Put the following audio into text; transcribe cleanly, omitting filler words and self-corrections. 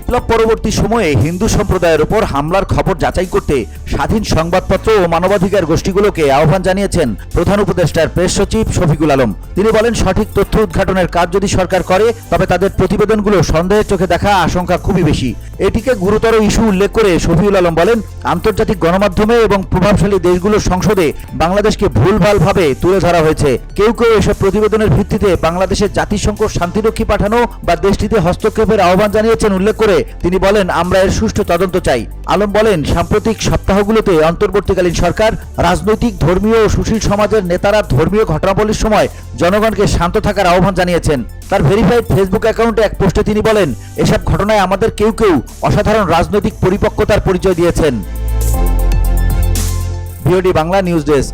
বিপ্লব পরবর্তী সময়ে হিন্দু সম্প্রদায়ের উপর হামলার খবর যাচাই করতে স্বাধীন সংবাদপত্র ও মানবাধিকার গোষ্ঠীগুলোকে আহ্বান জানিয়েছেন প্রধান উপদেষ্টার প্রেস সচিব শফিকুল আলম। তিনি বলেন, সঠিক তথ্য উদ্ঘাটনের কাজ যদি সরকার করে তবে তাদের প্রতিবেদনগুলো সন্দেহের চোখে দেখা আশঙ্কা খুবই বেশি। এটিকে গুরুতর ইস্যু উল্লেখ করে শফিকুল আলম বলেন, আন্তর্জাতিক গণমাধ্যমে এবং প্রভাবশালী দেশগুলোর সংসদে বাংলাদেশকে ভুলভালভাবে তুলে ধরা হয়েছে। কেউ কেউ এসব প্রতিবেদনের ভিত্তিতে বাংলাদেশের জাতিসংঘ শান্তিরক্ষী পাঠানো বা দেশটিতে হস্তক্ষেপের আহ্বান জানিয়েছেন উল্লেখ করে তিনি বলেন, আমরা এর সুষ্ঠু তদন্ত চাই। আলম বলেন, সাম্প্রতিক সপ্তাহগুলোতে অন্তর্বর্তীকালীন সরকার, রাজনৈতিক, ধর্মীয় ও সুশীল সমাজের নেতারা ধর্মীয় ঘটনাবলীর সময় জনগণকে শান্ত থাকার আহ্বান জানিয়েছেন। তার ভেরিফাইড ফেসবুক অ্যাকাউন্টে এক পোস্টে তিনি বলেন, এসব ঘটনায় আমাদের কেউ কেউ অসাধারণ রাজনৈতিক পরিপক্কতার পরিচয় দিয়েছেন। VOD Bangla news desk.